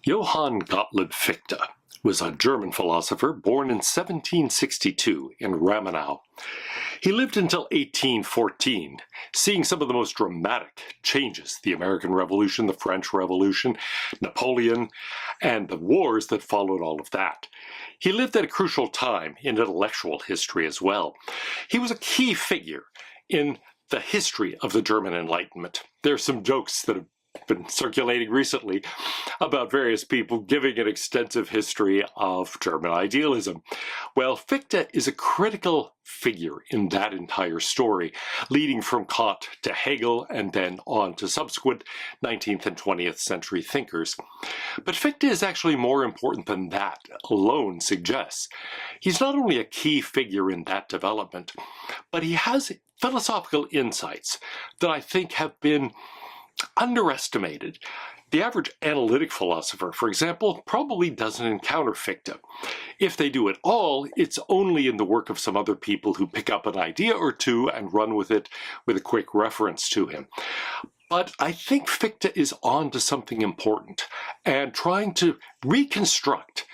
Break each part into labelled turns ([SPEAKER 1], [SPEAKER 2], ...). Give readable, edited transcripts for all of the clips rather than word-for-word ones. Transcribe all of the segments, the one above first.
[SPEAKER 1] Johann Gottlob Fichte was a German philosopher born in 1762 in Ramenau. He lived until 1814, seeing some of the most dramatic changes: the American Revolution, the French Revolution, Napoleon, and the wars that followed all of that. He lived at a crucial time in intellectual history as well. He was a key figure in the history of the German Enlightenment. There are some jokes that have been circulating recently about various people giving an extensive history of German idealism. Well, Fichte is a critical figure in that entire story, leading from Kant to Hegel and then on to subsequent 19th and 20th century thinkers. But Fichte is actually more important than that alone suggests. He's not only a key figure in that development, but he has philosophical insights that I think have been underestimated. The average analytic philosopher, for example, probably doesn't encounter Fichte. If they do at all, it's only in the work of some other people who pick up an idea or two and run with it with a quick reference to him. But I think Fichte is on to something important and trying to reconstruct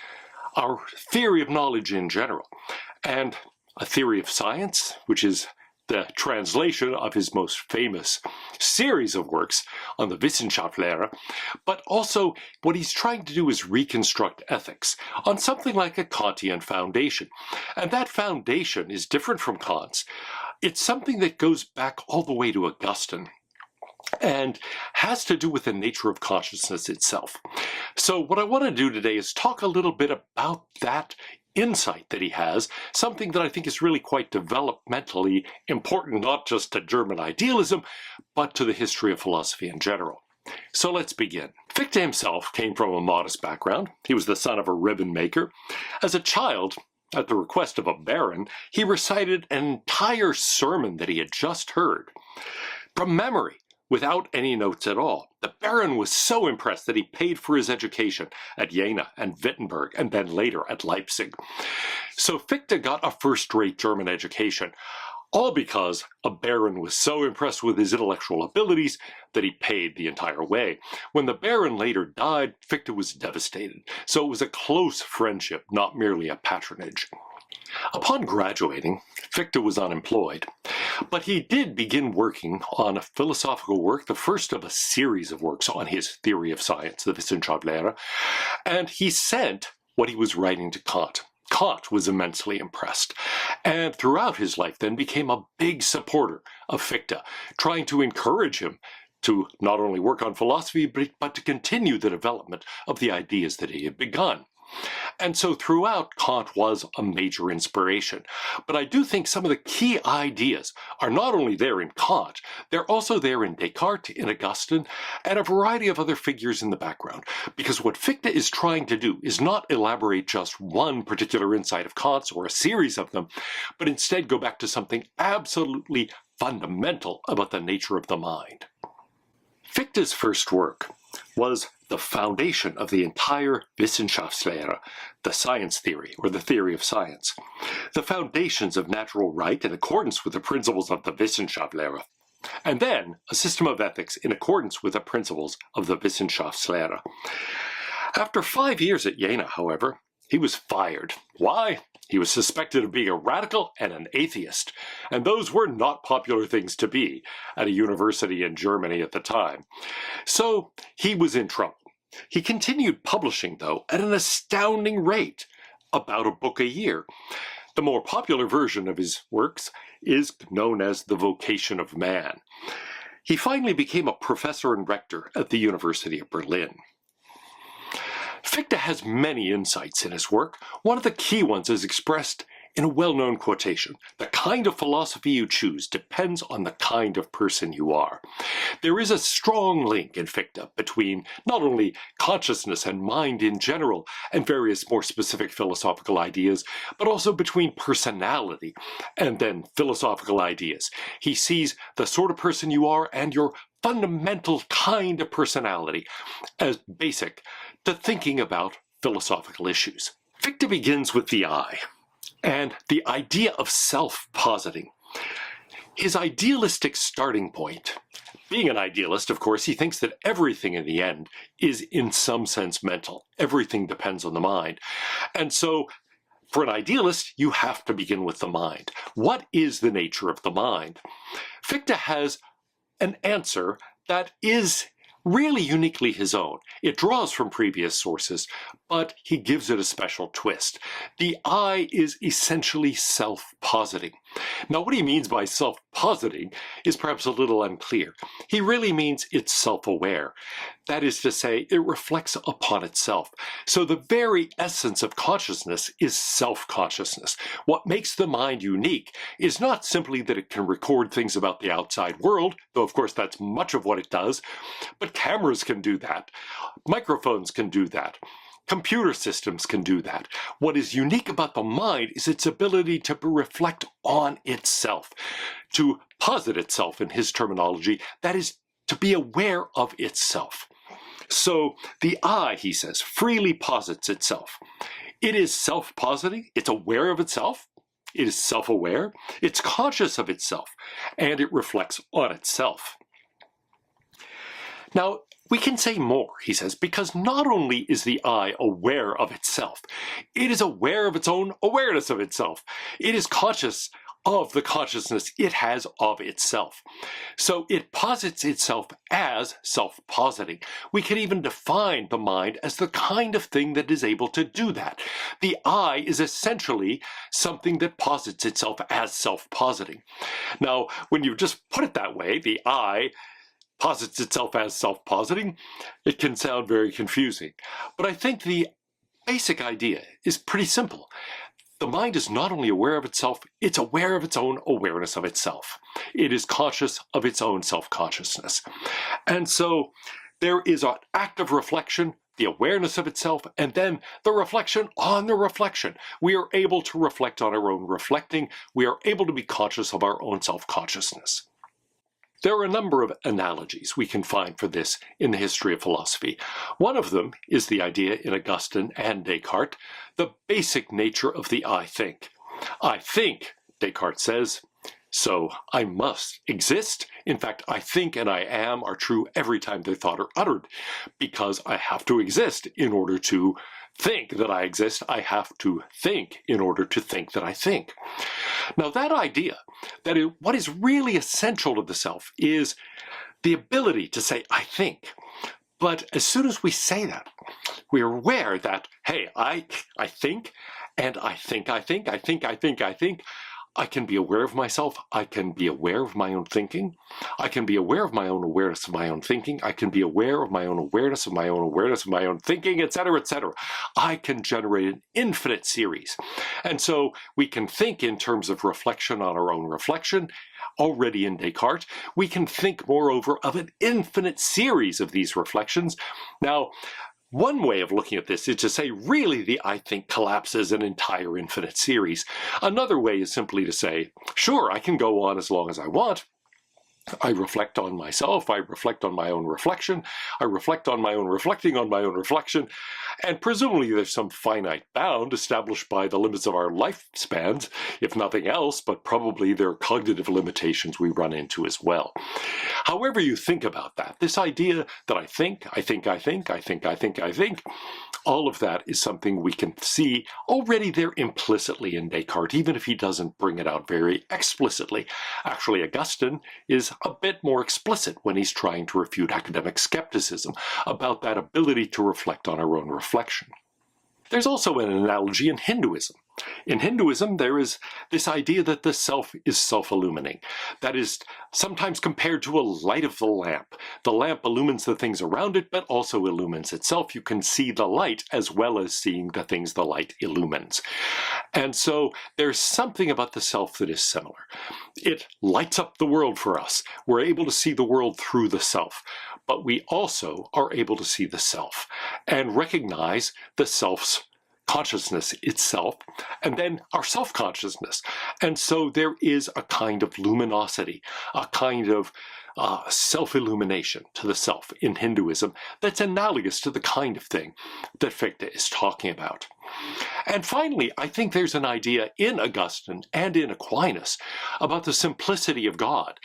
[SPEAKER 1] our theory of knowledge in general, and a theory of science, which is the translation of his most famous series of works on the Wissenschaftslehre, but also what he's trying to do is reconstruct ethics on something like a Kantian foundation. And that foundation is different from Kant's. It's something that goes back all the way to Augustine and has to do with the nature of consciousness itself. So what I want to do today is talk a little bit about that insight that he has, something that I think is really quite developmentally important, not just to German idealism, but to the history of philosophy in general. So let's begin. Fichte himself came from a modest background. He was the son of a ribbon maker. As a child, at the request of a baron, he recited an entire sermon that he had just heard from memory, without any notes at all. The Baron was so impressed that he paid for his education at Jena and Wittenberg, and then later at Leipzig. So Fichte got a first-rate German education, all because a Baron was so impressed with his intellectual abilities that he paid the entire way. When the Baron later died, Fichte was devastated. So it was a close friendship, not merely a patronage. Upon graduating, Fichte was unemployed, but he did begin working on a philosophical work, the first of a series of works on his theory of science, the Wissenschaftslehre, and he sent what he was writing to Kant. Kant was immensely impressed, and throughout his life then became a big supporter of Fichte, trying to encourage him to not only work on philosophy, but to continue the development of the ideas that he had begun. And so throughout, Kant was a major inspiration. But I do think some of the key ideas are not only there in Kant, they're also there in Descartes, in Augustine, and a variety of other figures in the background. Because what Fichte is trying to do is not elaborate just one particular insight of Kant's or a series of them, but instead go back to something absolutely fundamental about the nature of the mind. Fichte's first work was the foundation of the entire Wissenschaftslehre, the science theory, or the theory of science. The foundations of natural right in accordance with the principles of the Wissenschaftslehre, and then a system of ethics in accordance with the principles of the Wissenschaftslehre. After 5 years at Jena, however, he was fired. Why? He was suspected of being a radical and an atheist, and those were not popular things to be at a university in Germany at the time. So he was in trouble. He continued publishing, though, at an astounding rate, about a book a year. The more popular version of his works is known as The Vocation of Man. He finally became a professor and rector at the University of Berlin. Fichte has many insights in his work. One of the key ones is expressed in a well-known quotation: "The kind of philosophy you choose depends on the kind of person you are." There is a strong link in Fichte between not only consciousness and mind in general and various more specific philosophical ideas, but also between personality and then philosophical ideas. He sees the sort of person you are and your fundamental kind of personality as basic to thinking about philosophical issues. Fichte begins with the I, and the idea of self-positing. His idealistic starting point Being an idealist, of course, he thinks that everything in the end is in some sense mental. Everything depends on the mind. And so for an idealist, you have to begin with the mind. What is the nature of the mind? Fichte has an answer that is really uniquely his own. It draws from previous sources, but he gives it a special twist. The I is essentially self-positing. Now, what he means by self-positing is perhaps a little unclear. He really means it's self-aware. That is to say, it reflects upon itself. So the very essence of consciousness is self-consciousness. What makes the mind unique is not simply that it can record things about the outside world, though of course that's much of what it does, but cameras can do that. Microphones can do that. Computer systems can do that. What is unique about the mind is its ability to reflect on itself, to posit itself in his terminology, that is, to be aware of itself. So the I, he says, freely posits itself. It is self-positing, it's aware of itself, it is self-aware, it's conscious of itself, and it reflects on itself. Now, we can say more, he says, because not only is the I aware of itself, it is aware of its own awareness of itself. It is conscious of the consciousness it has of itself. So it posits itself as self-positing. We can even define the mind as the kind of thing that is able to do that. The I is essentially something that posits itself as self-positing. Now, when you just put it that way, the I posits itself as self-positing, it can sound very confusing. But I think the basic idea is pretty simple. The mind is not only aware of itself, it's aware of its own awareness of itself. It is conscious of its own self-consciousness. And so there is an act of reflection, the awareness of itself, and then the reflection on the reflection. We are able to reflect on our own reflecting. We are able to be conscious of our own self-consciousness. There are a number of analogies we can find for this in the history of philosophy. One of them is the idea in Augustine and Descartes, the basic nature of the I think. I think, Descartes says, so I must exist. In fact, I think and I am are true every time their thought are uttered, because I have to exist in order to think that I exist. I have to think in order to think that I think. Now that idea, that what is really essential to the self is the ability to say, I think. But as soon as we say that, we are aware that, hey, I think, and I think, I can be aware of myself. I can be aware of my own thinking. I can be aware of my own awareness of my own thinking. I can be aware of my own awareness of my own awareness of my own thinking, etc., etc. I can generate an infinite series. And so we can think in terms of reflection on our own reflection. Already in Descartes, we can think, moreover, of an infinite series of these reflections. Now, one way of looking at this is to say, really, the I think collapses an entire infinite series. Another way is simply to say, sure, I can go on as long as I want. I reflect on myself, I reflect on my own reflection, I reflect on my own reflecting on my own reflection, and presumably there's some finite bound established by the limits of our lifespans, if nothing else, but probably there are cognitive limitations we run into as well. However you think about that, this idea that I think, all of that is something we can see already there implicitly in Descartes, even if he doesn't bring it out very explicitly. Actually, Augustine is a bit more explicit when he's trying to refute academic skepticism about that ability to reflect on our own reflection. There's also an analogy in Hinduism. In Hinduism, there is this idea that the self is self-illuminating. That is sometimes compared to a light of the lamp. The lamp illumines the things around it, but also illumines itself. You can see the light as well as seeing the things the light illumines. And so there's something about the self that is similar. It lights up the world for us. We're able to see the world through the self. But we also are able to see the self and recognize the self's consciousness itself, and then our self-consciousness. And so there is a kind of luminosity, a kind of self-illumination to the self in Hinduism that's analogous to the kind of thing that Fichte is talking about. And finally, I think there's an idea in Augustine and in Aquinas about the simplicity of God.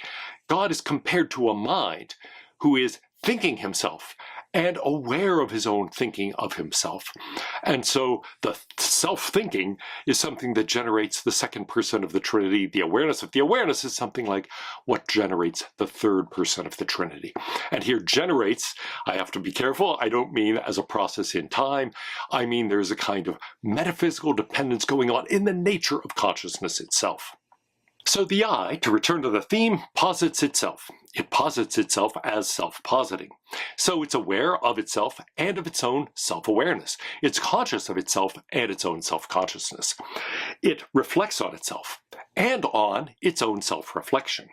[SPEAKER 1] God is compared to a mind who is thinking himself and aware of his own thinking of himself. And so the self-thinking is something that generates the second person of the Trinity. The awareness of the awareness is something like what generates the third person of the Trinity. And here generates, I have to be careful, I don't mean as a process in time. I mean there's a kind of metaphysical dependence going on in the nature of consciousness itself. So the I, to return to the theme, posits itself. It posits itself as self-positing. So it's aware of itself and of its own self-awareness. It's conscious of itself and its own self-consciousness. It reflects on itself and on its own self-reflection.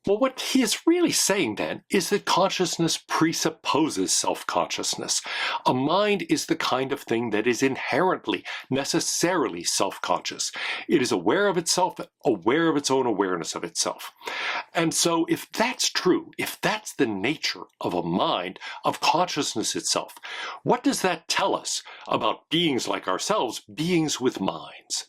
[SPEAKER 1] Well, what he is really saying then is that consciousness presupposes self-consciousness. A mind is the kind of thing that is inherently, necessarily self-conscious. It is aware of itself, aware of its own awareness of itself. And so if that's true, if that's the nature of a mind, of consciousness itself, what does that tell us about beings like ourselves, beings with minds?